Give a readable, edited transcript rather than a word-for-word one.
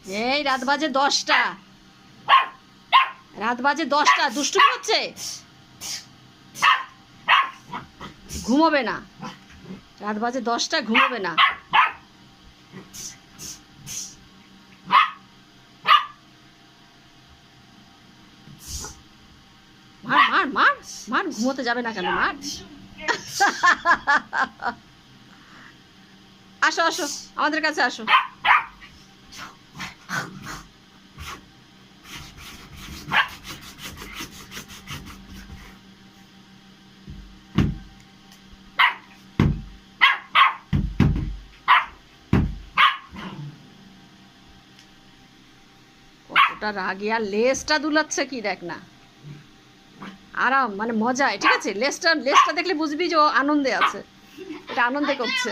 এই রাত বাজে 10টা, রাত বাজে 10টা, দুষ্টুমি হচ্ছে, ঘুমোবে না, রাত বাজে 10টা, ঘুমোবে না। মার মার মার মার, ঘুমোতে যাবে না কেন, মার। আসো আসো, আমাদের কাছে আসো। কতটা রাগী, আর লেজটা দুলাচ্ছে কি দেখ না, আরাম মানে মজায়, ঠিক আছে। লেজটা লেজটা দেখলে বুঝবি যে ও আনন্দে আছে, এটা আনন্দে করছে।